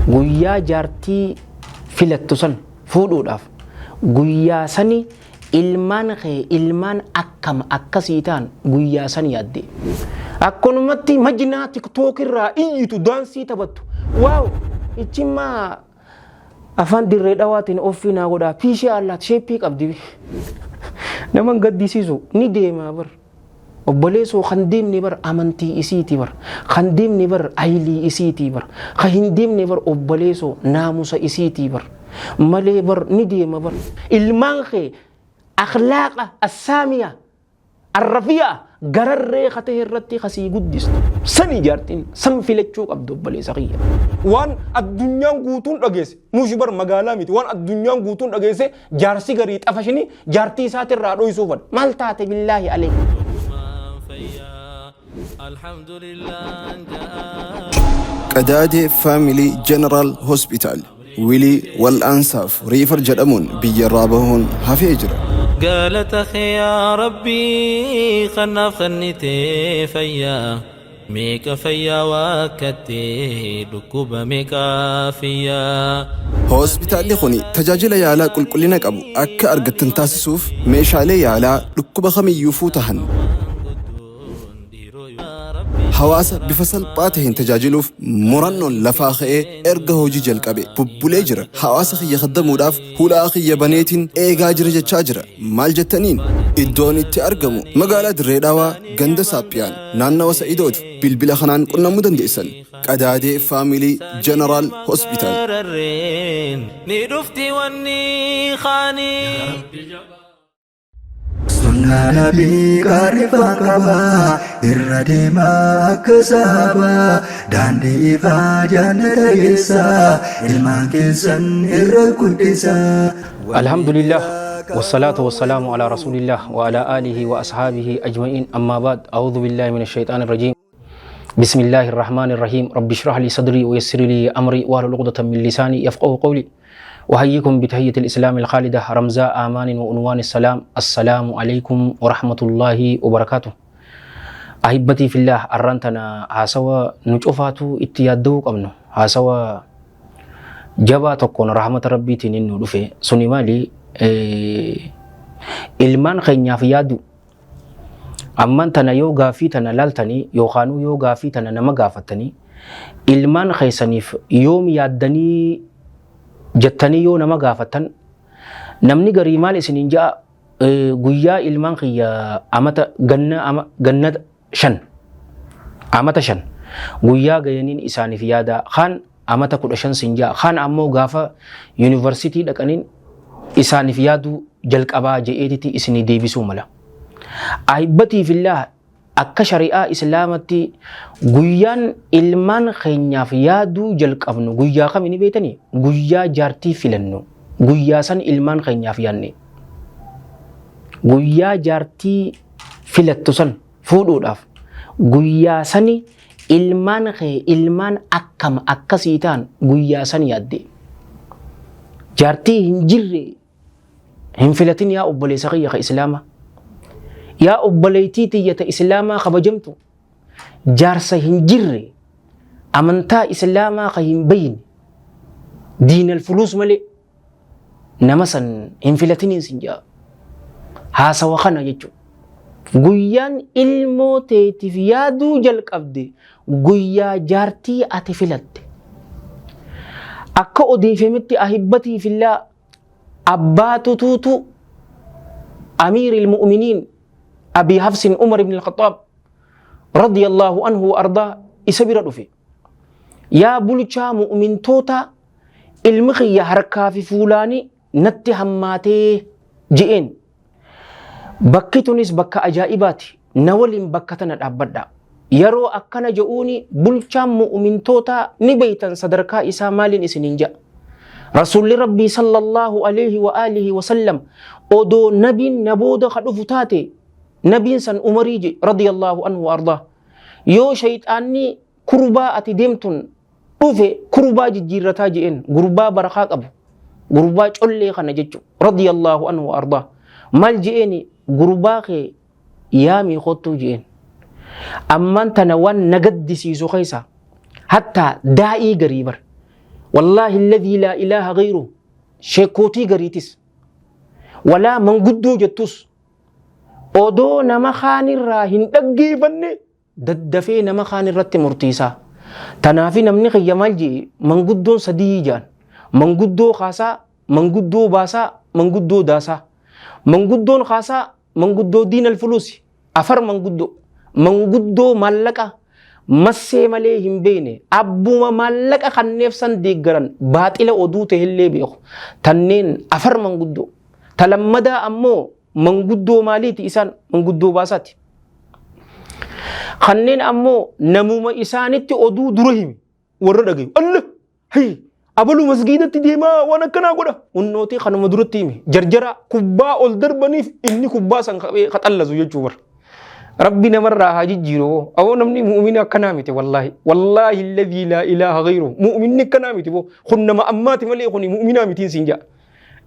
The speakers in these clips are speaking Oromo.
guyyaa jaartii filattu san fuudhuudhaaf guyyaa sani ilmaan akkam akkasii ta'an guyyaa san yaadde akkanumatti majnaa tiktook irraa iyyitu daansii taphattu waaw ichimma afaan dirree dhawaatiin offiinaa godhaa piishii allaat sheeppii qabdi naman gaddisiisu ni deemaa bar obboleessoo kan deemne bar amantii isiiti bar kan deemne bar aylii isiiti bar kan hin deemne bar obboleessoo naamusa isiiti bar malee bar ni deema bar ilmaan kee akhlaaqa assaamiya arrafiya gararree kate irratti kasii guddistu san ijaartiin san filachuu qabdu obboleessa kiyya waan addunyaan guutuun dhageesse nuushi bar magaalaa miti waan addunyaan guutuun dhageesse jaarsi garii xafashini jaartii isaatirraa dhoysuufan maal taate billaahi alee Qadaadee Family General Hospital Wilii wal'aansaaf riifar jedhamuun biyyarraa bahuun hafee jira. قالت يا ربي خناف خنتي فيا ميكا فيا وكتي دكوب ميكا فيا Hospitaalli kuni tajaajila yaalaa qulqullina qabu akka argattan taasisuuf meeshaalee yaalaa dhukkuba kamiyyuu tahan hawaasa bifa salphaa ta'een tajaajiluuf murannoon lafaa ka'ee erga hojii jalqabe bubbulee jira. Hawaasa kiyya khaddamuudhaaf hulaa kiyya baneetiin eegaa jira jechaa jira. Maal jettaniin? Iddoon itti argamu magaalaa Dirree Dhawaa ganda Saaphiyaan naannawa Sa'idooti bilbila kanaan qunnamuu dandeessan. Qadaadee Family General Hospital. Sunna Nabii qarifaa qaba irra deemaa akka saaba daandii ifaa jannata keessa ilmaan keessan irra guddisa. Alhamdulillah wassalatu wassalamu ala rasulillah wa ala alihi wa ashabihi ajma'in amma ba'd a'udhu billahi minash shaitanir rajim bismillahir rahmanir rahim rabbi shrah li sadri wa yassir li amri wahlul 'uqdatam min lisani yafqahu qawli وهيكم بتحية الإسلام الخالدة رمزاء آمان وعنوان السلام السلام عليكم ورحمة الله وبركاته أحبتي في الله أرانتنا هاسوا نشوفاتو اتيادو قمنو هاسوا جباتكون رحمة ربي تنينو دفع سنمالي ilmaan keenyaaf yaadu amman tana yoo gaafii tana laaltanii yookaan yoo gaafii tana nama gaafatanii ilmaan keessaniif yoom yaaddanii jettanii yoo nama gaafatan namni garii maal isiniin ja'a guyyaa ilmaan kiyya ganna amata shan guyyaa gayaniin isaaniif yaada kaan amata 15 sin ja'a kaan ammoo gaafa yuunivarsiitii dhaqaniin isaaniif yaadu jalqabaa je'eetiti isinii deebisuu mala. Ahibbatii fillah akka shari'aa islaamatti guyyaan ilmaan keenyaaf yaaduu jalqabnu guyyaa kam ni beetanii guyyaa jaartii filannu guyyaa san ilmaan keenyaaf yaanne guyyaa jaartii filattu san fuudhuudhaaf guyyaa sani ilmaan akkam akkasii ta'an guyyaa san yaadde jaartii hin jirre hin filatin yaa obboleessa kiyya ka islaamaa yaa obboleettii tiyyata islaamaa kabajamtu jaarsa hin jirre amantaa islaamaa ka hin bayne diinal fuluus malee nama san hin filatiniin sin jaa haasawa kana jechuudha. Guyyaan ilmoo teetiif yaaduu jalqabde guyyaa jaartii ati filatte akka odeeffametti ahibbatii fillah abbaatu tuutu amiiril mu'miniin أبي حفص عمر بن الخطاب رضي الله عنه وأرضاه إسبير رفي يا بلشا مؤمن توتا المخي حركة في فلاني نتي هماتي جئين بكتونيس بكا أجائباتي نول بكتنا الأبدا يرو أكنا جؤوني بلشا مؤمن توتا نبيتا صدركا إسا مال إسنينجا رسول ربي صلى الله عليه وآله وسلم أدو نبي نبود خدفتاتي نبي سن عمريجي رضي الله عنه وارضاه يو شيطاني كربا اتي ديمتون دوفي كربا جيرتا جين غربا برخا قبو غربا چولي خنا جچو رضي الله عنه وارضاه مال جيني غربا خي يامي خوتو جين امن تنوان نغد سيسو خيسا حتى دائي غريبر wallaahi alladhii laa ilaaha ghayru sheekootii gariitis walaa manguddoo jettus odoo nama kaanirraa hin dhaggeeffanne daddafee nama kaan irratti murtiisaa. Tanaafi namni kiyya maal jee manguddoon sadii jaan manguddoo kaasaa, manguddoo baasaa, manguddoo daasaa. Manguddoon kaasaa manguddoo diinal fuluusi afar manguddoo maallaqa massee malee hin beekne abbuma maallaqa kanneef san deeggaran baaxila oduu ta'ellee beeku tanneen afar manguddoo. Talammadaa ammoo manguddoo maaliiti isaan manguddoo baasaati. Kanneen ammoo namuma isaanitti oduu dura himi warra dhagayu. Allah abaluu masgiidatti deemaa waan akkanaa godha. Unnootii kanuma duratti himi jarjara kubbaa ol darbaniif inni kubbaa san qaxallasu jechuu bara. Rabbi namarraa haa jijjiiroo. Awoo namni mu'umini akkanaa miti wallaahi. Wallaahi alladhii laa ilaaha ghayru. Mu'uminni akkanaa miti boo. Kun nama ammaati malee kuni mu'uminaa mitiin siin jaa.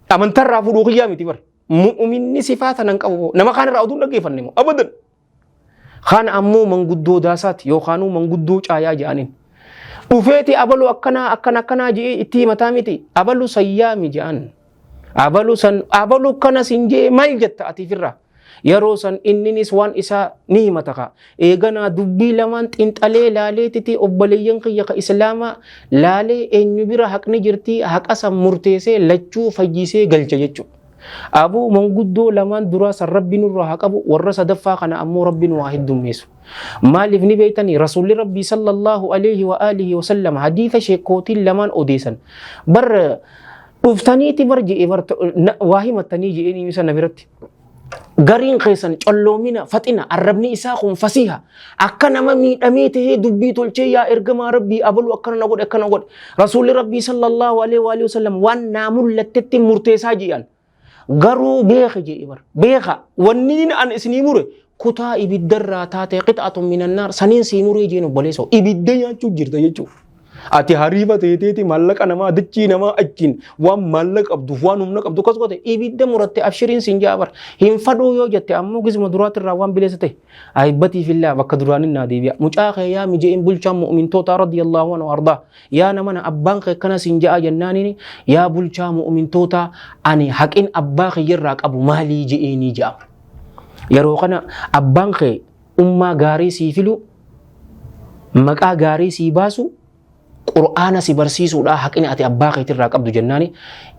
Amantarraa fuudhuu kiyyaa miti bara. Mu'uminni sifaata nan qabu. Nama kaanirraa oduu dhaggeeffanne moo abadan. Kaan ammoo manguddoo daasaati yookaanuu manguddoo caayaa jedhaniin. Dhufeeti abaluu akkanaa jedhee itti himataa miti. Abaluu sayyaami jedhan. Abaluu kana siin jee maal jetta atiifirraa. Yeroo san inninis waan isaa ni himata ka. Eeganaa dubbii lamaan xinxalee laaleetiti obboleeyyan kiyya ka islaamaa laalee eenyu bira haqni jirtii haqa san murteessee lachuu fayyisee galcha jechuudha. Abuu manguddoo lamaan duraa san rabbi nurraa haa qabu warra sadaffaa kana ammoo rabbi nu waa heddummeessu. Maaliif ni beeytanii rasuulli rabbii sallallahu alayhi wa alihi wa sallam hadiisa sheekootiin lamaan odeessan. Bar dhuftaniiti bar je'e bar waa himattanii je'een isa na biratti. Gariin keessan colloomina faxina arrabni isaa kun fasiha akka nama miidhamee tahee dubbii tolchee yaa ergamaa rabbii abaluu akkana na godhe rasuulli rabbii sallallahu alayhi wa sallam waan naa mul'attetti murteessaa je'an. Garuu beeka jedhe bar beeka wanniin an isinii mure kutaa ibiddarraa taatee qixaatun minannaar saniin sii muree jeen obboleessoo ibidda nyaachuu jirta jechuudha. Ati hariifa teeteeti maallaqa namaa dachii namaa achiin waan maallaqa qabduuf waan humna qabdu akkas goote ibidda muratte abshiriin siin jaabar hin fadhuu yoo jette ammoo gisma duraatirraa waan bileessa ta'e ayibbatiifillaa bakka duraanin naa deebi'a mucaa kee yaa mijeen bulchaan mu'mintoota radiyallahu anhu ardaa yaa namana abbaan kee kana siin ja'a jennaaniin yaa bulchaa mu'mintoota ani haqin abbaa keeyyarraa qabu maalii je'eenii ja'a. Yeroo kana abbaan kee ummaa gaarii sii filu maqaa gaarii sii baasu Qur'aana si barsiisuudha haqni ati abbaa keetirraa qabdu jennaani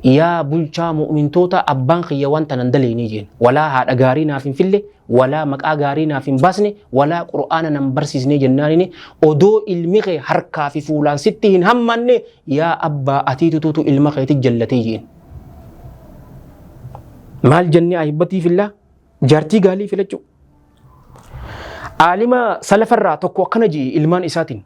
yaa bulchaa mu'mintoota abbaan kiyya wanta nan daleeni jeen walaa haadha gaarii naaf hin fille walaa maqaa gaarii naaf hin baasne walaa Qur'aana nan barsiisne jennaani odoo ilmi kee harkaa fi fuulaan sitti hin hammanne yaa abbaa atiitutu ilma keetti jallatee jeen. Maal jennee ahibbatii fillaa jaartii gaalii filachuu. Aalima salafarraa tokko akkana jee ilmaan isaatiin.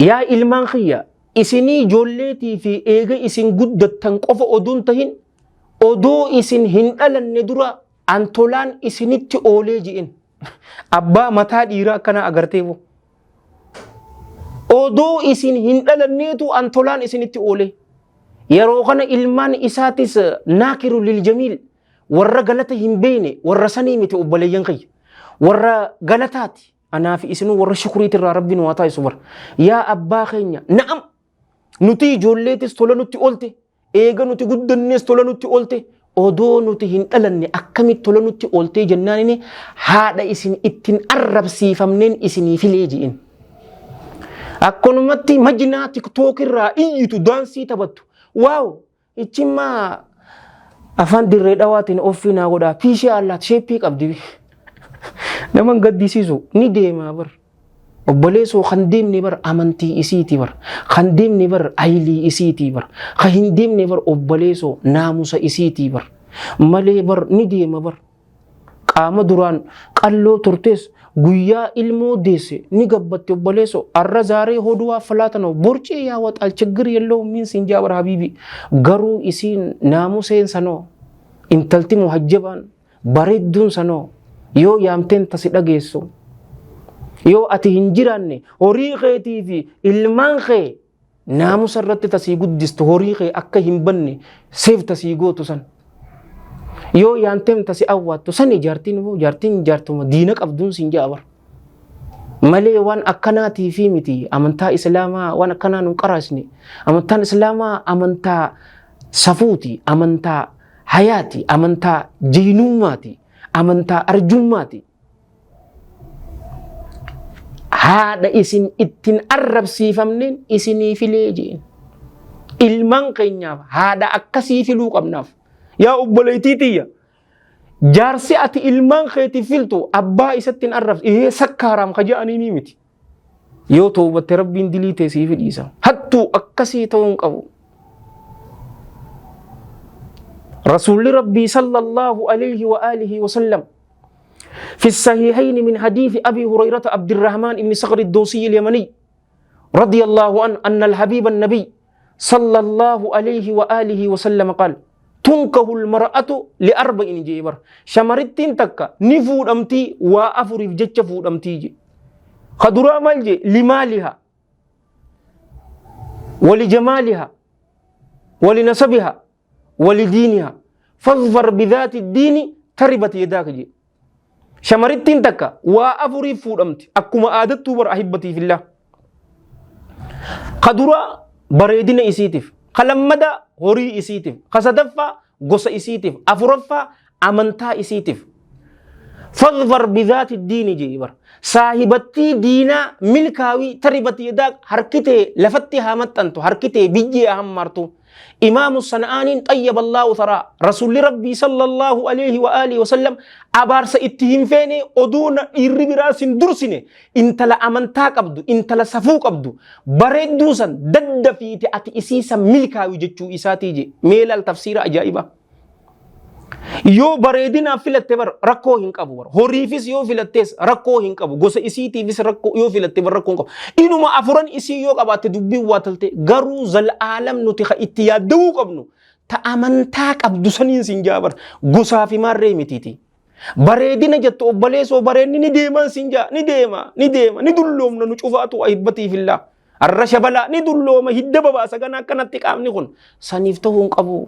Yaa ilmaan kiyya isinii ijoolleetii fi eega isin guddattan qofa oduun tahin odoo isin hin dhalanne dura antolaan isinitti oolee ji'in abbaa mataa dhiiraa akkana agarteefu odoo isin hin dhalanneetu antolaan isinitti oolee yeroo kana ilmaan isaatis naakiru liljamiil warra galata hin beene warra sanii miti obboleeyyan kiyya warra galataati. Anaa fi isinuu warra shukuriitirraa rabbiin waa taasisu bara. Yaa abbaa keenya na'am nuti ijoolleetis tola nutti oolte eega nuti guddannees tola nutti oolte odoo nuti hin dhalanne akkamitti tola nutti ooltee jennaanini haadha isin ittiin arrabsiifamneen isinii filee ji'in. Akkanumatti majinaa tiktookirraa iyyitu daansii taphattu waaw ichimmaa afaan dirree dhawaatiin ofii godhaa piishee allaat sheeppii qabdi. Naman gaddisiisu ni deemaa bar obboleessoo kan deemne bar amantii isiitii bar kan deemne bar aylii isiitii bar kan hin deemne bar obboleessoo naamusa isiitii bar malee bar ni deema bar qaama duraan qalloo turtees guyyaa ilmoo deesse ni gabbatte obboleessoo arra zaaree hoduwaa falaatanoo borcee yaa waxaal chiggir yelloo miin siin jaabar habiibi garuu isiin naamuseen sanoo intalti muhajjabaan bareedduun sanoo yoo yaamteen tasi dhageessu yoo ati hin jiraanne horii keetii fi ilmaan kee naamusa irratti tasii guddistu horii kee akka hin banne seef tasii gootu san yoo yaamteen tasi awwaattu san jaartiin jaartuma diina qabduun siin jaabar malee waan akkanaatii fi miti amantaa islaamaa waan akkanaa nu qaraasne. Amantaan islaamaa amantaa safuuti, amantaa hayaati, amantaa jiinummaati, amantaa arjummaati. Haadha isin ittiin arrabsiifamneen isinii filee jeen. Ilmaan keenyaaf haadha akkasii filuu qabnaaf. Yaa obboleettii tiyya. Jaarsi ati ilmaan keetiif filtu abbaa isatti hin arrabsi. Sakkaaraam ka jedhanii ni miti. Yoo toobatte rabbiin dilii ta'e siif dhiisa. Hattuu akkasii ta'uu hin qabu. رسول ربي صلى الله عليه وآله وسلم في الصحيحين من حديث أبي هريرة عبد الرحمن بن صخر الدوسي اليمني رضي الله عنه أن الحبيب النبي صلى الله عليه وآله وسلم قال تنكه المرأة لأربع جيبر شمرتين تكا نفود أمتي وأفر في جتش فود أمتي خدرا مالجي لمالها ولجمالها ولنسبها ولدينها فاظفر بذات الدين تربت يداك جي شمرتين تكا وأفري فورمت أكما آدتو بر أحبتي في الله قدرا بريدين إسيتف خلمدا هوري إسيتف خسدفا غس إسيتف أفرفا أمنتا إسيتف فاظفر بذات الدين جيبر صاحبتي دينا ملكاوي تربت يداك حركتي لفتي هامتنتو حركتي بيجي أهم مرتو إمام الصنعاني طيب الله ثرى رسول ربي صلى الله عليه وآله وسلم أبارس اتهم فيني أدون إربراس درسني انت لا أمنتاك أبدو انت لا سفوك أبدو بريد دوسا دد في تأتي إسيسا ملكا وجدشو إساتي جي ميل التفسير أجائبا yoo bareedina filatte bar rakkoo hin qabu bar horiifis yoo filattes rakkoo hin qabu gosa isiitiifis rakkoo yoo filatte bar rakkoo hin qabu inuma afuran isii yoo qabaatte dubbiin waa talte garuu zal'aalam nuti ka itti yaadda'uu qabnu ta amantaa qabdu saniin sin jaabar gosaa fi maarree mitiiti bareedina jettu obboleessoo bareedni ni deeman sin jaa ni deema ni dulloomna nu cufaatu ahibbatii fillah arra shabalaa ni dullooma hidda babaasa gana akkanatti qaamni kun saniif ta'uu hin qabu.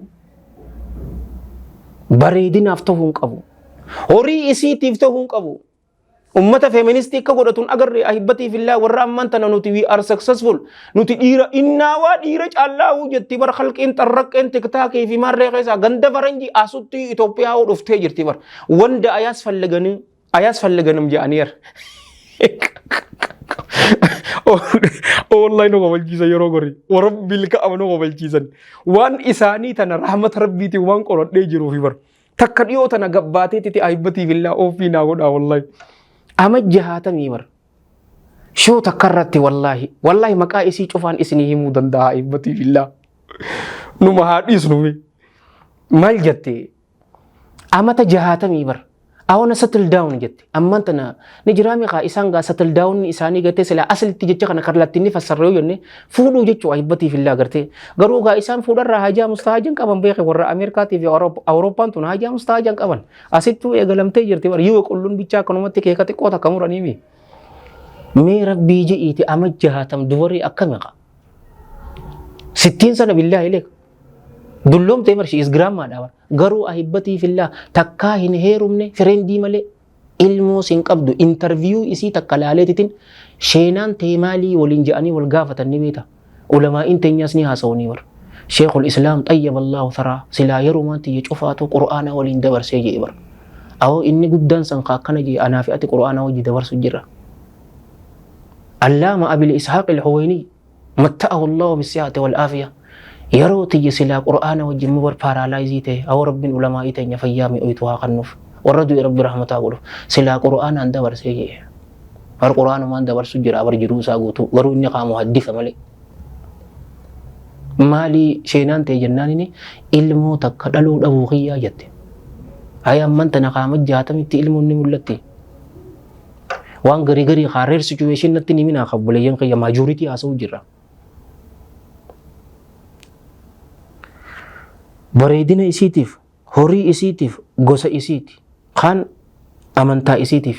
bareedinaaf ta'uu hin qabu. Horii isiitiif ta'uu hin qabu. Ummata feministii akka godhatun agarree ahibbatii fillah warra ammaan tana nuti we are successful nuti dhiira innaawaa dhiira callaa'uu jetti bar halqeen xarraqqeen tiktaakii fi maarree keessaa ganda faranjii asutti Itoophiyaa dhuftee jirti bar wanda ayaas fallaganim jedhaniir. Wallahi nu qabalchiisan yeroo gorri warabbil ka'ama nu qabalchiisan waan isaanii tana rahmata rabbiitiin waan qoradhee jiruufi bar takka dhiyoo tana gabbaateetiti ahibbatii fillah ofii naa godhaa wallahi ama jahaatamii bar shoo takka irratti wallahi maqaa isii cufaan isinii himuu danda'a ahibbatii fillah numa haadhiisnume maal jette amata jahaatamii bar أونا settle down جت أما أنتنا نجرامي قا إسان قا settle down إساني قتة سلا أصل تيجي كنا كرلتني فسرّيو يني فودو جت عيبتي في الله قرتي قرو قا إسان فودر راجع مستعجن كمان بيخ ورا أمريكا تي في أوروبا تون راجع مستعجن كمان أسيتو يقلم تيجرتي وريو كلون بيجا كنومت كي كاتي كوتا كموراني بي ميرك بيجي إيتي أمج جهاتم دوري أكمل 60 سنة بالله إليك دلهم تمر شيء إسقرام ما داور قروا أحبتي في الله تكاهن هيرمني فرندي ملي ilmu sing qabdu interview isi takkalaleetitin sheenaan teemaalii waliin je'anii wal gaafatan ni beeta ulamaa'in teenyas ni haasawanii war Sheikhul Islam xayyaballahu tharaa silaa yerumaanti je cufaatu qur'aana waliin dabarsee jee bar awo inni guddaan san akkana jee anaafi ati qur'aana wajji dabarsu jira Allaama Abil Ishaaq al-Huwayni matta'ahu Allah bis-sihhati wal aafiyah yeroo tiyya silaa qur'aana wajji mubar paraalaayizii ta'e awo rabbiin ulamaa'ii teenya fayyaami oytu haa kannuuf warra du'e rabbi rahmataa godhu silaa qur'aanaan dabarsee jee har qur'aanumaan dabarsu jira bar jiruu isaa guutuu garuu inni qaamu haddisa malee maalii sheenaan ta'e jennaanini ilmoo takka dhaluu dhabuu kiyyaa jette ayamman tana qaama jaatamitti ilmoon ni mul'atti waan garii garii qaareer situation natti ni minaa qabbuleeyyan kiyya majority haasa'u jirra bareedina isiitiif horii isiitiif gosa isiiti kan amantaa isiitiif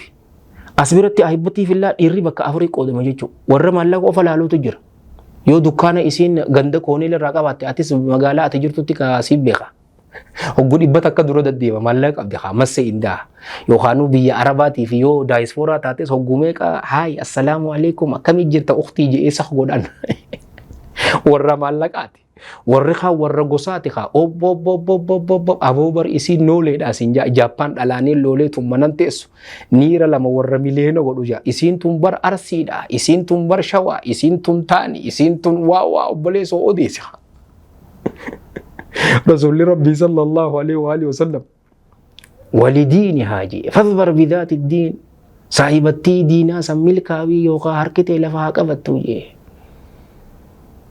asbiratti ahibbatii fillah dhiirri bakka afurii qoodama jechuudha warra maallaqa ofa laaluutu jira yoo dukkaana isiin ganda koonii irraa qabaatte atis magaalaa ati jirtutti kaasii beeka Hogguu dhibba takka dura deddeema maallaqa qabdi haa massee indaa yookaan biyya Arabaatii fi yoo daayispooraa taates hogguu meeqa haay assalaamu alaikum akkamii jirta ukhtii jedhee saq godhan warra maallaqaati. Warri kaan warra gosaati haa obbo aboobar isiin nooleedha isin Jaappaan dhalaanii loolee tun manan teessu niira lama warra miliyoona godhu jaa isiin tun bar arsiidha isiin tun bar shawaa isiin tun taani isiin tun waa obboleessoo odeessa. Rasuulli Rabbii sallallahu alaihi wa alihi wasallam walidiinihaa jee fadhbar bidaati diin saahibattii diinaa san milkaawii yookaan harkitee lafa haa qabattu jee.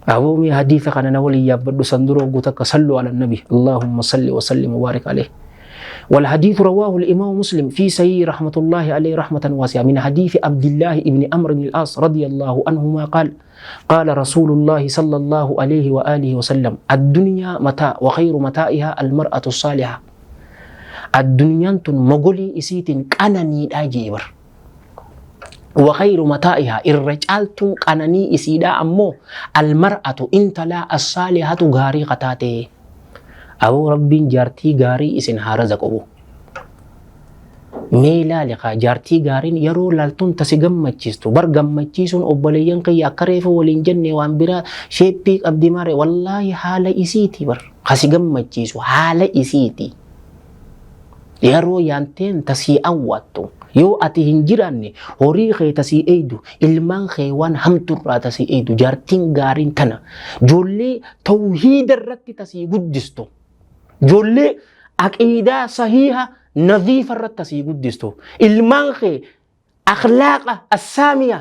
أبومي حديث كان نولي يبدو صندوق قتك صلوا على النبي اللهم صل وسلم وبارك عليه. والحديث رواه الإمام مسلم في سير رحمة الله عليه رحمة واسعة من حديث عبد الله بن عمرو بن العاص رضي الله عنهما قال قال رسول الله صلى الله عليه وآله وسلم الدنيا متاع وخير متاعها المرأة الصالحة. الدنيا مغولي إسيت كانني أجيبر وخير متاعها الرجال قناني إسيدا أمو المرأة انت لا الصالحة غاري قتاتي أو رب جارتي غاري إسن هارزك أبو ميلا لقا جارتي غارين يرو لالتون تسيغم مجيستو برغم مجيسون أباليان كي يكريف ولنجن وانبرا شيبيك أبدي ماري والله حال إسيتي بر خسيغم مجيسو حال إسيتي يرو يانتين تسي أواتو yoo ati hin jiraanne horii kee tasii eeydu ilmaan kee waan hamturraa tasii eeydu jaartiin gaariin tana ijoollee tawhiida irratti tasii guddistu ijoollee aqiidaa sahiha nadiifa irratti tasii guddistu ilmaan kee akhlaaqa assaamiya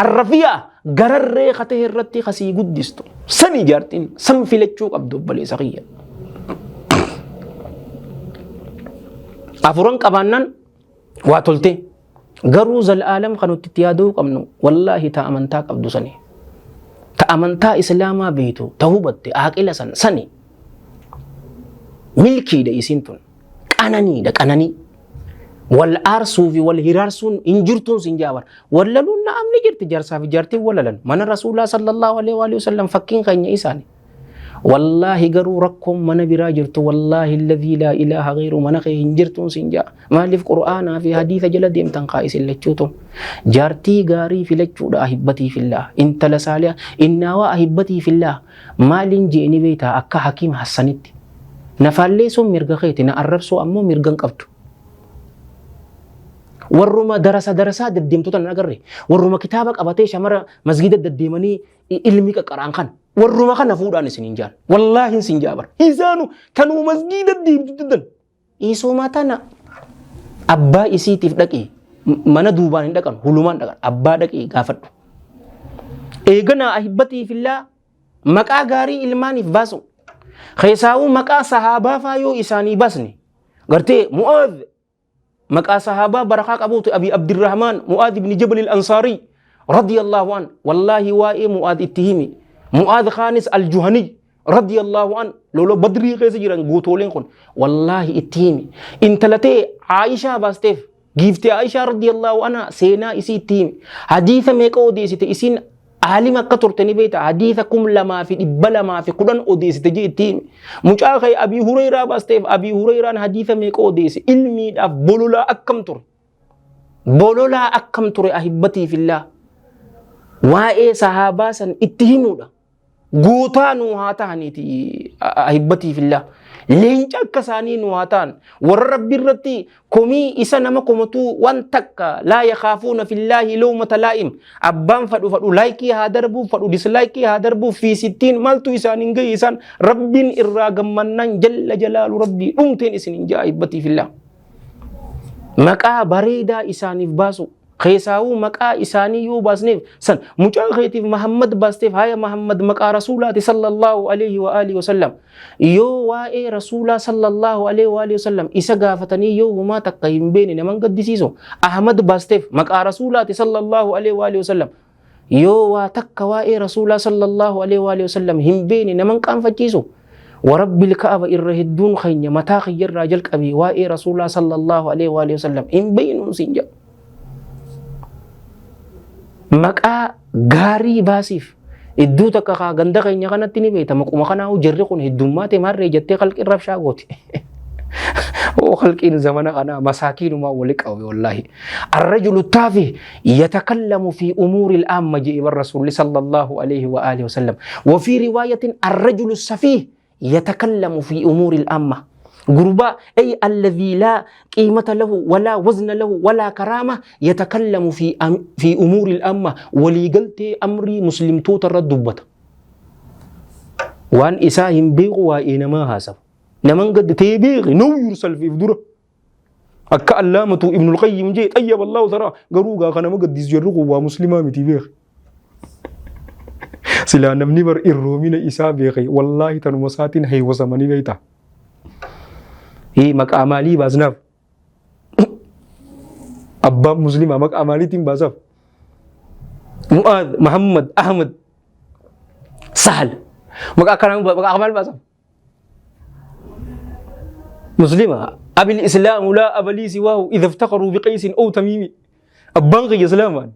arrafiya gararree katee irratti kasii guddistu sani jaartiin san filachuu qabdu obboleessa kiyya. Afuran qabaannan waa tolte garuu zal'aalam kan nuti itti yaaduu qabnu wallaahi ta amantaa qabdu sani ta amantaa islaamaa beektu ta hubatte aaqila sani milkiidha isiin tun qananii wal aarsuu fi wal hiraarsuun hin jirtuun sin jaabar wallaluun na'amni jirti jaarsaa fi jaartiin wallalan mana rasuulaa sallallahu alaihi wa sallam fakkiin keenya isaani. والله قروا ركم من برا جرت والله الذي لا إله غيره من خيه جرتون سنجا ما لف قرآن في حديث جلد يمتن قائس اللجوتم جارتي غاري في لجود أحبتي في الله انت لساليا إنا وأحبتي في الله ما لنجيني بيتا أكا حكيم حسنت نفالي سو مرغا خيتي نعرب سو أمو مرغن قبتو warruma darasaa deddeemtotan agarre warruma kitaaba qabatee shamara masgida deddeemanii ilmi qaqqaraan kan warruma kana fuudhaan isiniin jaan wallaahi isin jaabar isaanu kanuu masgida deddeemtutan isuma tana abbaa isiitiif dhaqee mana duubaan hin dhaqan hulumaan dhaqan abbaa dhaqee gaafadhu eeganaa ahibbatii fillaa maqaa gaarii ilmaaniif baasu keessaawuu maqaa sahaabaa faayoo isaanii baasne gartee mu'aadh مكا صحابة بركة أبو أبي عبد الرحمن معاذ بن جبل الأنصاري رضي الله عنه والله وائي معاذ التهيمي معاذ خانس الجهني رضي الله عنه لولو بدري غير جيران غوتولين كون والله التهيمي انت لتي عائشة باستيف جيفتي عائشة رضي الله عنها سينا إسي التهيمي حديث ميكو دي سيتي إسين أهلي مكة ترتني بيتا حديثكم لما في إبلا ما في قرآن أوديس تجي التيم مجاخي أبي هريرة باستيف أبي هريرة حديث ميك أوديس علمي داف بولولا أكم تر أحبتي في الله وائي صحابة سن اتهموا دا غوتانو هاتاني تي أحبتي في الله leenca akka isaanii nu haa ta'an warra rabbi irratti komii isa nama komatu waan takka laa yakaafuuna fillaahi lawmata laa'im abbaan fadhu laayikii haa darbuuf fadhu dislaayikii haa darbuuf fi sittiin maaltu isaaniin gahe isaan rabbiin irraa gammannan jalla jalaalu rabbii dhumteen isiniin jaa ahibbatii fillah maqaa bareedaa isaaniif baasu خيساو مكا إساني يو باسنيف سن مجاهدين محمد باستيف هاي محمد مكا رسولة صلى الله عليه وآله وسلم يو واي رسولة صلى الله عليه وآله وسلم إسا غافتني يو هما تقيم بيني نمان قد ديسيسو أحمد باستيف مكا رسولة صلى الله عليه وآله وسلم يو واتك واي رسولة صلى الله عليه وآله وسلم هم بيني نمان كان فجيسو ورب الكعبة الرهدون خيني متى خير راجل كبي واي رسولة صلى الله عليه وآله وسلم هم بينهم سنجا maqaa gaarii baasiif Iddoo takka kaa ganda keenya kanatti ni beekama quma kanaa jirri kun heddummaate maarree jettee qalqii rabshaa gooti. وخلقين زمانا أنا مساكين ما ولك أو والله الرجل التافه يتكلم في أمور العامة جاء الرسول صلى الله عليه وآله وسلم وفي رواية الرجل السفيه يتكلم في أمور العامة غرباء أي الذي لا قيمة له ولا وزن له ولا كرامة يتكلم في أمور العامة ولي قلت أمري مسلم توتر الدبة وأن إساهم بيغوا إنما هاسف نمان قد تيبيغ نو يرسل في فدورة أكا اللامة ابن القيم جيت أيب الله ترى قروقا خنا ما قد يزجرقوا ومسلمة متيبيغ سلا نمني بر إرومين إسا بيغي والله تنمساتين هي وزماني بيتا هي مك أمالي بازناف أبا مسلمة مك أمالي تيم بازاف مؤاذ محمد أحمد سهل مك أمال بازاف مسلمة أبي الإسلام لا أبا لي سواه إذا افتقروا بقيس أو تميمي أبانغي إسلاما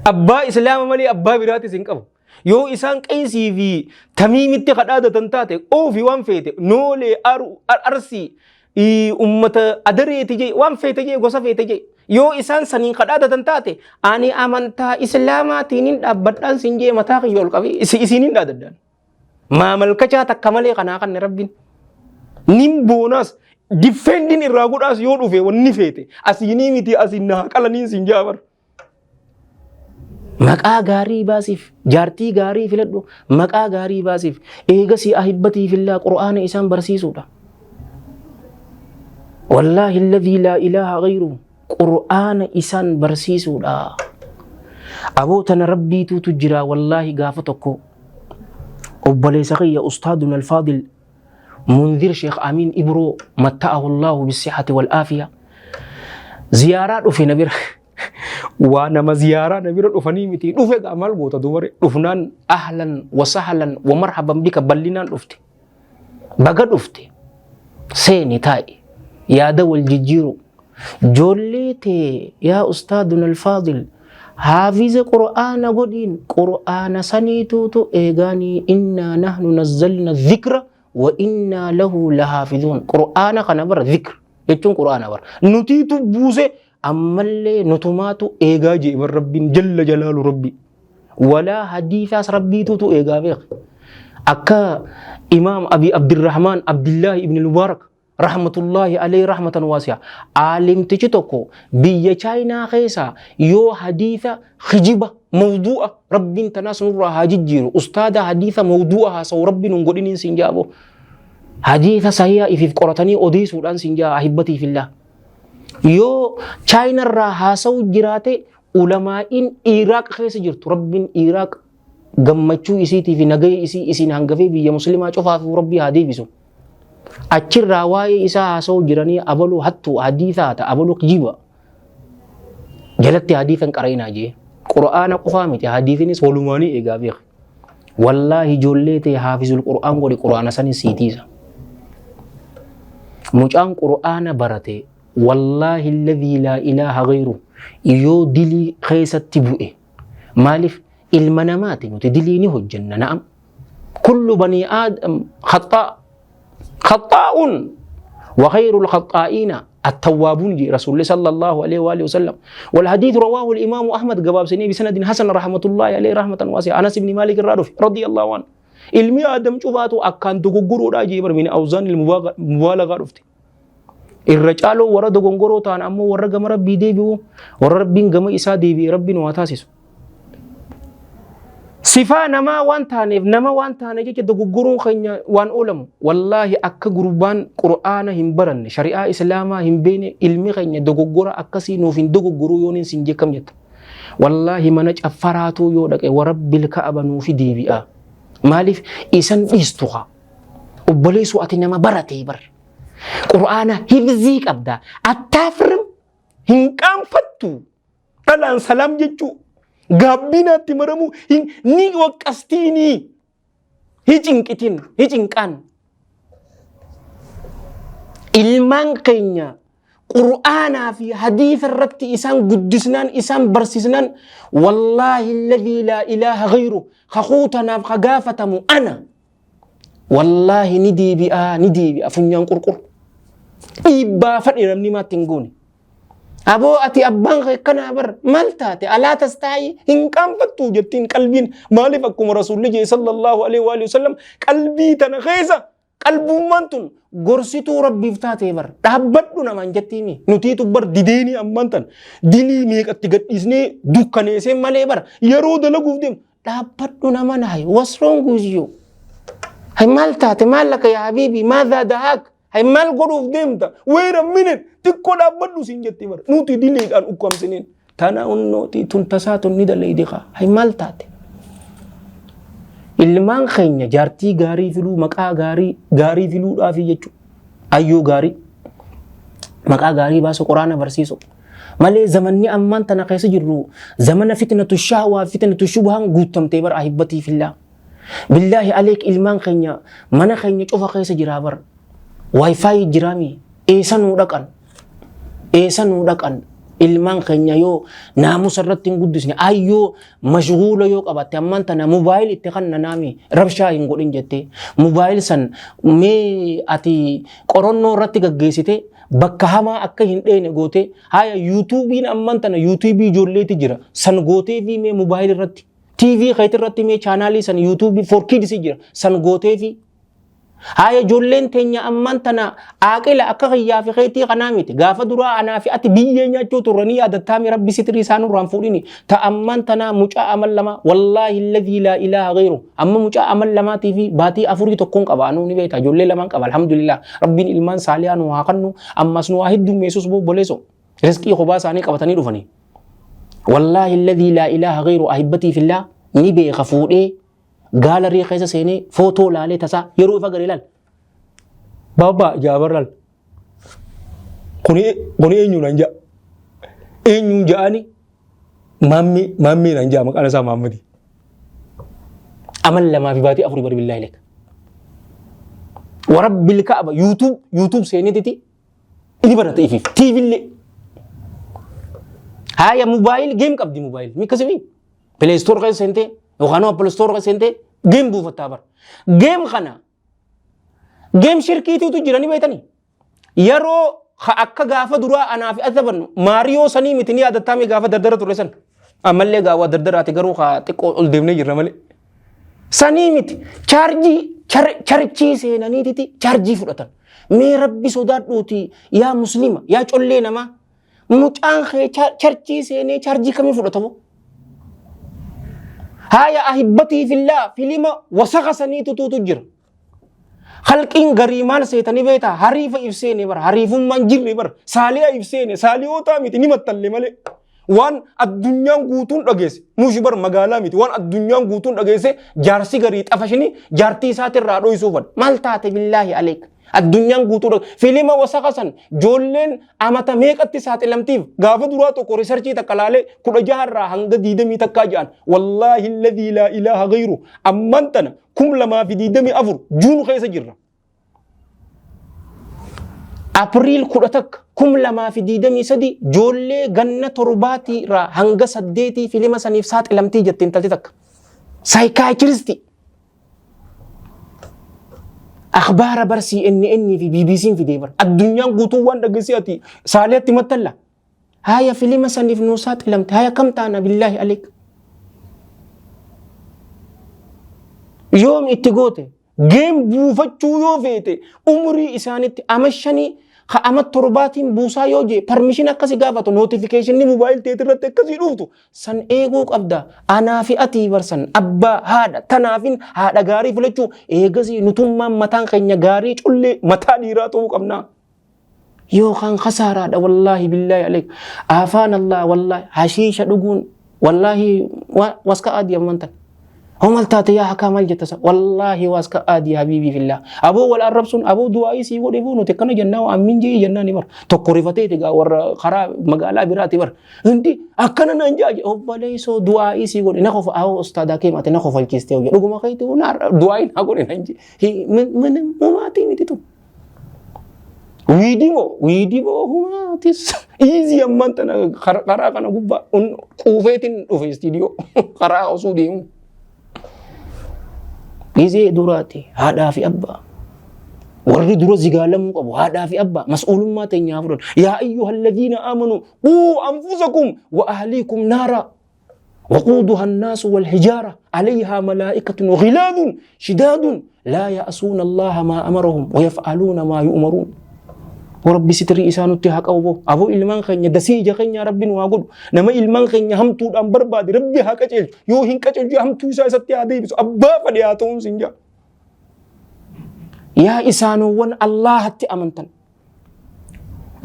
أبا إسلام مالي أبا براتي سنكب يو إسان قيسي في تميمي تقدادة تنتاتي أو في وان فيتي نولي أرسي أمة أدري تجي وان فيتي غصة فيتي يو إسان سنين قدادة تنتاتي أني أمانتا إسلاما تينين أبدان سنجي متاقي يولقبي إسينين داددان ما ملكة تكملي قناقا ربين nim bonus defending irragut as yo dufe wonni fete asini miti asinna qalanin sinjabar maqaa gaarii baasif jaartii gaarii filadhu maqaa gaarii baasif eegasi ahibbati fillah qur'aana isaan barsiisuudha wallahi alladhi la ilaha ghayru qur'aana isaan barsiisuudha abootana rabbiitu tujira wallahi gaafa tokko obboleessa kiyya ustaaduna alfaadil منذر شيخ أمين إبرو متعه الله بالصحة والعافية زيارات في نبير وانا ما زيارة نبير أفنيمتي رفق عمل بوتا دور رفنان أهلا وسهلا ومرحبا بك بلنا رفتي بقى رفتي سيني تاي يا دول الجيجيرو جوليتي يا أستاذنا الفاضل حافظ قرآن قدين قرآن سنيتوتو إيغاني إنا نحن نزلنا الذكر وإنا له لحافظون قرآن خنبر ذكر يجون قرآن بر نتيتو بوزه أمالي نتماتو إيغا جي من رب جل جلال ربي ولا حديث ربي تو إيغا بيخ أكا إمام أبي عبد الرحمن عبد الله ابن المبارك رحمة الله عليه رحمة واسعة عالم تجتوكو بيا چاينا خيسا يو حديث خجبة موضوع رب تناس نورا هاججيرو أستاذ حديث موضوعها سو رب ننقلين سنجابو حديث صحيح في قرطاني أوديس ودان سنجا أحبتي في الله يو چاينا را هاسو جراتي علماء إيراق خيس جرت رب إيراق غمچو إسيتي في نغي إسي نهنغفي بيا مسلمة چوفا في ربي هادي بسو أچر راواي إسا هاسو جراني أبلو حتو حديثات أبلو قجيبا جلت حديثا قرأينا جي قرآن قفامتي حديثني سولماني إيغافيخ والله جوليتي حافظ القرآن قولي قرآن سني سيتيسا مجان قرآن برتي والله الذي لا إله غيره يو دلي خيسة تبوئي مالف المنامات نتدليني الجنة نعم كل بني آدم خطاء وخير الخطائين التوابون جي رسول الله صلى الله عليه وآله وسلم والحديث رواه الإمام أحمد قباب سني بسند حسن رحمة الله عليه رحمة واسعة أنس بن مالك الرادف رضي الله عنه علمي آدم شوفاتو أكان تغغرو راجي من أوزان المبالغة رفتي الرجال ورد غنغرو تان أمو ورد غم ربي ديبيو ورد ربين غم إسا ديبي ربي نواتاسيسو صفا نما وانتانيف نما وانتاني جيكي دغغرون خنيا وان أولم والله أكا غربان قرآن همبرن شريعة إسلاما همبين علمي خنيا دغغرا أكسي نوفين دغغرو يونين سنجي كم يت والله منج أفراتو يودك ورب الكعبة نوفي ديبئا مالف إسان إستوها وبليسو أتنما براتي بر قرآن هفزيك أبدا التافرم هنكام فتو ألان سلام جيجو gabbinatti maramu ni waqastini hicinqitin hicinqan ilman keenya qur'aanaa fi hadiisa irratti isaan guddisnaan isaan barsisnaan wallaahi alladhii laa ilaaha ghayru kakuutanaaf kagaafatamu ana wallaahi ni deebi'a funyaan qurqur dhiibbaa fadhi namni maatti hin goone aboo ati abbaan kee kanaa bar maal taate alaa tastaayii hin qaanfattuu jettiin qalbiin maaliif akkuma rasuulli jee sallallahu alaihi wa sallam qalbii tana keessa qalbummaan tun gorsituu rabbiif taatee bar dhaabbadhu namaan jettiimi nutiitu bar dideeni ammaan tan dilii meeqatti gadhiisnee dukkaneessee malee bar yeroo dalaguuf deemu dhaabbadhu nama nahay what's wrong with you hay maal taate maal laka yaa habiibi maadhaa dahaak hay maal godhuuf deemta wait a minute xiqqoo dhaabbadhu siin jetti bar nuti diliidhaan ukkamsiniin tana unnooti tun tasaa tun ni dalaydiqa hay maal taate ilmaan keenya jaartii gaarii filuu maqaa gaarii filuudhaaf jechuudha ayyuu gaarii maqaa gaarii baasu quraana barsiisu malee zamanni ammaan tana keessa jirru zamana fitnatu shahwaa fitnatu shubhaan guutamtee bar ahibbatii fillah billaahi aleek ilmaan keenya mana keenya cufa keessa jiraa bar wifi jiraami eessanuu dhaqan ilmaan keenya yoo naamusa irratti hin guddisne ayyoo mashghuula yoo qabatte ammaan tana mobaayil itti kan nanaami rabshaa hin godhin jettee mobaayil san mee ati qorannoo irratti gaggeessite bakka hamaa akka hin dheene goote haya yuutuubiin ammaan tana yuutuubii ijoolleeti jira san gootee fi mee mobaayil irratti TV keetii irratti mee chaanaalii san yuutuubii for kids jira san gootee fi haya ijoolleen teenya ammaan tana aaqila akka kiyyaa fi keetii kanaa miti gaafa duraa anaa fi ati biyyee nyaachuu turanii yaadattaami rabbi sitirii isaan irraan fuudhini ta ammaan tana mucaa amal lama wallaahi alladhii laa ilaaha ghayru amma mucaa amal lamaatii fi baatii afurii tokkoon qaba anuu ni beekta ijoollee lamaan qaba alhamdulillah rabbiin ilmaan saaliyaa nu haa kennu ammas nu haa heddummeessus bobboleessu rizqii kophaa isaanii qabatanii dhufanii wallaahi alladhii laa ilaaha ghayru ahibbatii fillah ni beeka fuudhee gaalarii keessa seenee footoo laalee tasaa yeroo ifa gari laal baba jaabar laal kuni eenyu nan jaa eenyu jaani mammi nan jaa maqaan isaa Maammadi amal lamaa fi baatii afurii bari billaahi lek warabbil ka'aba youtube seenetiti ini barata ifiif TV illee haya mobaayil game qabdi mobaayil mikkasifi play store keessa seentee yookaan apple store keessa seentee game buufattaa bar game kana game shirkiitiitu jiranii beeytanii yeroo akka gaafa duraa anaa fi azabannu maariyoo sanii miti ni yaadattaami gaafa dardara ture san ammallee gaawwa dardaraati garuu xiqqoo ol deemnee jirra malee sanii miti charjii seenaniititi charjii fudhatan mee rabbi sodaadhuuti yaa muslima yaa collee namaa mucaan kee charjii seenee charjii kamii fudhatamu haya ahibbatii fillah filima wasaqa saniitu tuutu jira khalqiin garii maal seetanii beektaa hariifa ibseene bar hariifummaan jirre bar saaliyaa ibseene saaliyootaa miti ni maxxalle malee waan addunyaan guutuun dhageesse nuushi bar magaalaa miti waan addunyaan guutuun dhageesse jaarsi garii xafashini jaartii isaatirraa dhoysuufan maal taate billaahi aleek addunyaan guutuu filima wasaqa san joolleen amata meeqatti saaxilamtiif gaafa duraa tokko riisarchii takka laalee 16 hanga 20 takkaa jedhan wallaahi alladhii laa ilaaha ghayru amman tana 2024 juun keessa jirra Apriil 11 2023 joollee ganna 7 irraa hanga 8 filima saniif saaxilamtii jettiin talti takka saayikaayikiristii akhbaara bar CNN fi BBC fi deebar addunyaan guutuu waan dhageessiyati saaliyaatti maxxalla haya filima saniif nu saaxilamte haya kam taana billaahi aleek yoom itti goote geem buufachuu yoo feete umrii isaanitti amashanii ama 7 buusaa yoo jee permission akkasi gaafatu notification ni mobile teet irratti akkasi dhuftu san eeguu qabda anaa fi ati barsan abbaa haadha tanaafin haadha gaarii filachuu eegasi nutummaan mataan keenya gaarii cullee mataa dhiiraa ta'uu qabna yookaan khasaaraadha wallaahi billaahi aleek afaan allah wallaahi hashiisha dhuguun wallaahi waska adii ammantan هم التاتي يا حكام الجتة والله واسك آدي حبيبي في الله أبو ولا الربسون أبو دعائي سيقول يفونو تكنا جنة وأمين جي جنة نمر تقرفتي تجا ور خراب مقالة براتي بر هندي أكنا ننجاج أو بليسو دعائي سيقول نخوف أو أستاذ كيم أتى نخوف الكيستيو يلقوا ما خيتو نار دعائي نقول ننجي هي من مماتي متيتو Wiidimo humaatis iizii ammaan tana karaa kana gubbaa quufeetiin dhufe istiidiyoo karaa osoo deemu. Gizee duraati haadhaa fi abbaa. Warri dura zigaalamuu qabu haadhaa fi abbaa mas'uulummaa teenyaa fudhatu. Yaa ayyuhal ladhiina aamanuu quu anfusakum wa ahliikum naara. وقودها الناس والحجارة عليها ملائكة غلاظ شداد لا يعصون الله ما أمرهم ويفعلون ما يؤمرون. وربي ستري إسانو تهاك أبو إلمان خيني دسيجة خيني ربي نواقود نما إلمان خيني همتو دام بربادي ربي هاك أجل يو هنك أجل همتو إسا ستي عدي بسو أبا فلياتون سنجا. يا إسانو وان الله هتي أمنتن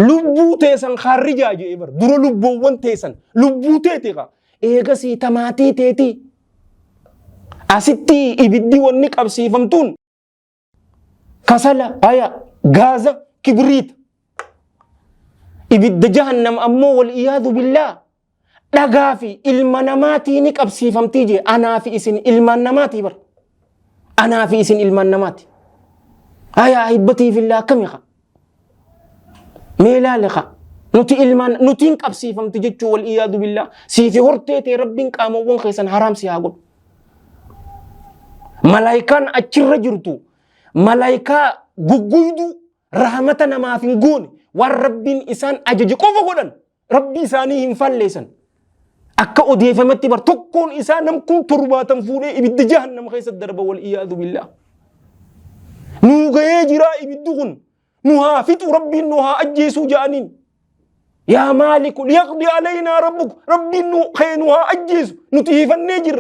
لبو تيسان خارجا جيبر درو لبو وان تيسان لبو تيتيغا eegasii tamaatii teetii asitti ibiddi wanni qabsiifamtuun kasala haya gaaza kibriita ibidda jahannam ammoo wal iyaadu billaa dhagaa fi ilma namaatii ni qabsiifamtii jee anaa fi isin ilmaan namaatii bar anaa fi isin ilmaan namaati haya ahibbatii fillaa akkamiqa meelaaliqa nuti ilmaan nutiin qabsiifamti jechuu wal iyaadu billaa siifi horteetee rabbiin qaamawwan keessan haraam si haa godhu. Malaayikaan achirra jirtu malaayikaa gugguydu rahmata namaaf hin goone waan rabbiin isaan ajaje qofa godhan rabbi isaanii hin falleessan. Akka odeeffamatti bar tokkoon isaa nam kun 70 fuudhee ibidda jahannam keessa darba wal iyaadu billaa. Nuu gahee jira ibiddu kun nu haa fixu rabbiin nu haa ajjeesuu ja'aniin. يا مالك ليقضي علينا ربك ربي خينها أجيز نتيف النجر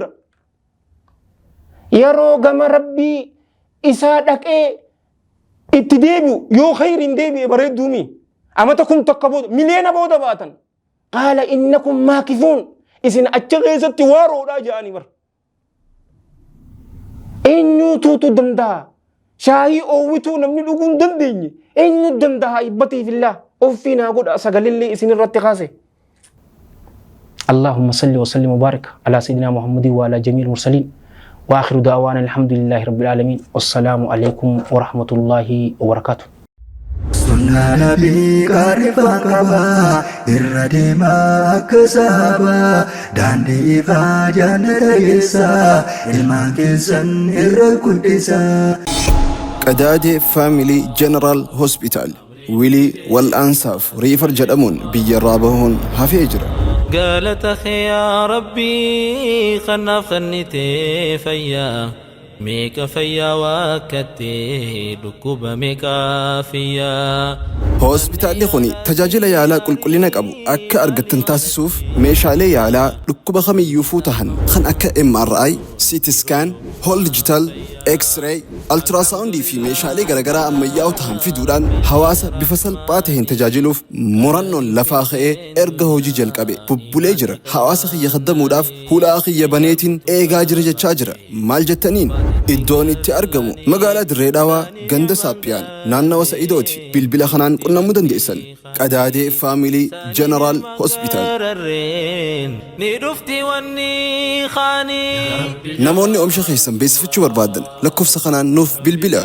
يا روغم ربي إسادك اتديبو يو خير ديبي بريد دومي أما تكون تقبض ملينا بودا باتا قال إنكم ماكثون إذن أتغيزت وارو لا جاني بر إنو توتو دندا شاهي أووتو نمني لغون دنديني إنو دندا إبتي في الله وفينا قد أسقل اللي إسن الرتقاسي. اللهم صل وسلم وبارك على سيدنا محمد وعلى جميع المرسلين وآخر دعوانا الحمد لله رب العالمين والسلام عليكم ورحمة الله وبركاته. سنة نبي كارفا كبا إردي ما كسابا داندي إفا جانة يسا إلمان كيسن إرقوديسا. قدادي فاميلي جنرال هوسبيتال ويلي والأنصاف ريفر جدامون بيرابهون هفيجر قالت أخي يا ربي خناف خنتي فيا ميكا فيا وكتي دكوب ميكا فيا هوسبيتالي خوني تجاجل يالا كلنا قبو أكا أرغتن تاسسوف ميشالي يالا دكوب خمي يفوتهن خن أكا MRI سيتي سكان هول ديجيتال اكس راي التراساوندي في ميشالي غرغرا امياو تهم في دوران حواسه بفصل باتهن تجاجلوف مرنون لفاخه ارغ هوجي جلقبي ببوليجر حواسه يخدمو داف هولاخي يبنيتين ايغاجر جچاجر مالجتنين ادوني تارغمو مغالا دريداوا غند سابيان نانو سعيدوتي بلبل خنان قلنا مدن ديسن قدادي فاميلي جنرال هوسبيتال نيدفتي وني خاني نموني امشي خيسن بيسفتشو بربادن لكوف سخنان نوف بالبلا